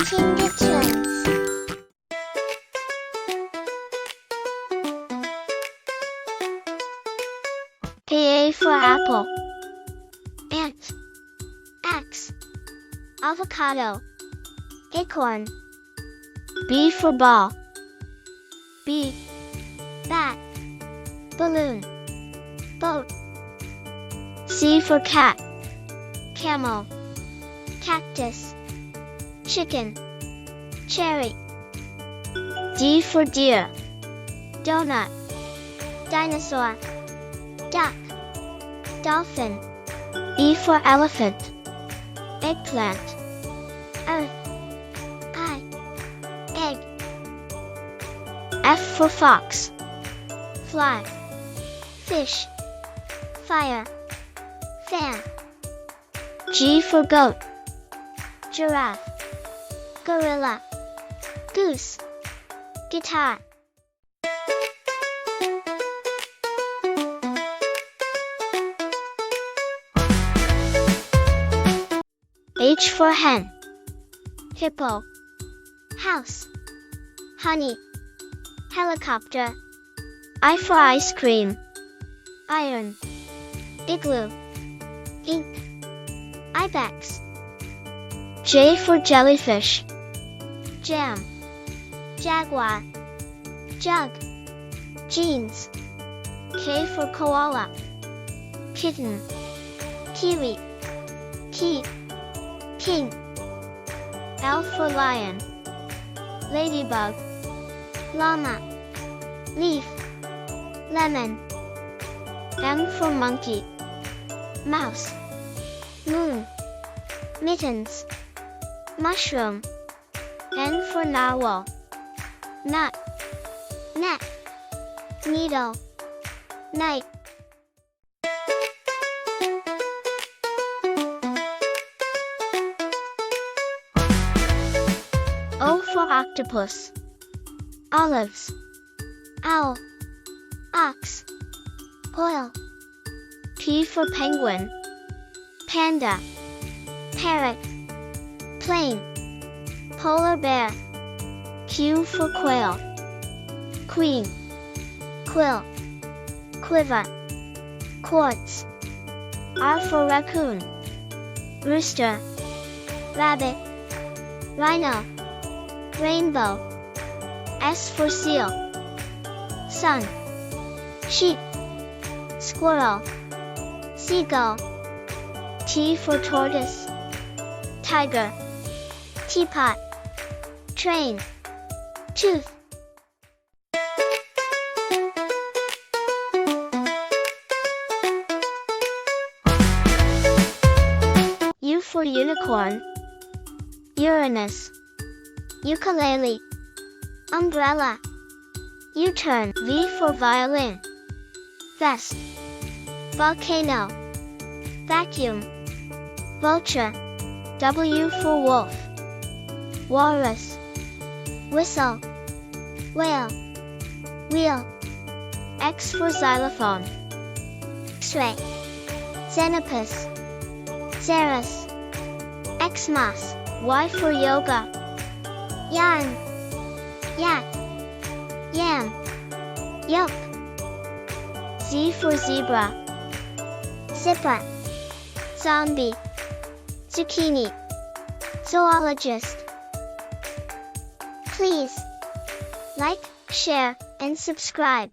Tinga Toons. A for apple. Ant. Axe. Avocado. Acorn. B for ball. B. Bat. Balloon. Boat. C for cat. Camel. Cactus. Chicken. Cherry. D for deer. Donut. Dinosaur. Duck. Dolphin. E for elephant. Eggplant. Earth. Pie. Egg. F for fox. Fly. Fish. Fire. Fan. G for goat. Giraffe. Gorilla. Goose. Guitar. H for hen. Hippo. House. Honey. Helicopter. I for ice cream. Iron. Igloo. Ink. Ibex. J for jellyfish. Jam. Jaguar. Jug. Jeans. K for koala. Kitten. Kiwi. Key. King. L for lion. Ladybug. Llama. Leaf. Lemon. M for monkey. Mouse. Moon. Mittens. Mushroom. N for narwhal. Nut. Net. Needle. Night. O for octopus. Olives. Owl. Ox. Oil. P for penguin. Panda. Parrot. Plane. Polar bear. Q for quail. Queen. Quill. Quiver. Quartz. R for raccoon. Rooster. Rabbit. Rhino. Rainbow. S for seal. Sun. Sheep. Squirrel. Seagull. T for tortoise. Tiger. Teapot. Train. Tooth. U for unicorn. Uranus. Ukulele. Umbrella. U-turn. V for violin. Vest. Volcano. Vacuum. Vulture. W for wolf. Walrus. Whistle. Whale. Wheel. X for xylophone. X-ray. Xenopus. Xeris. Xmas. Y for yoga. Yarn. Yak. Yam. Yolk. Z for zebra. Zipper. Zombie. Zucchini. Zoologist. Please like, share, and subscribe.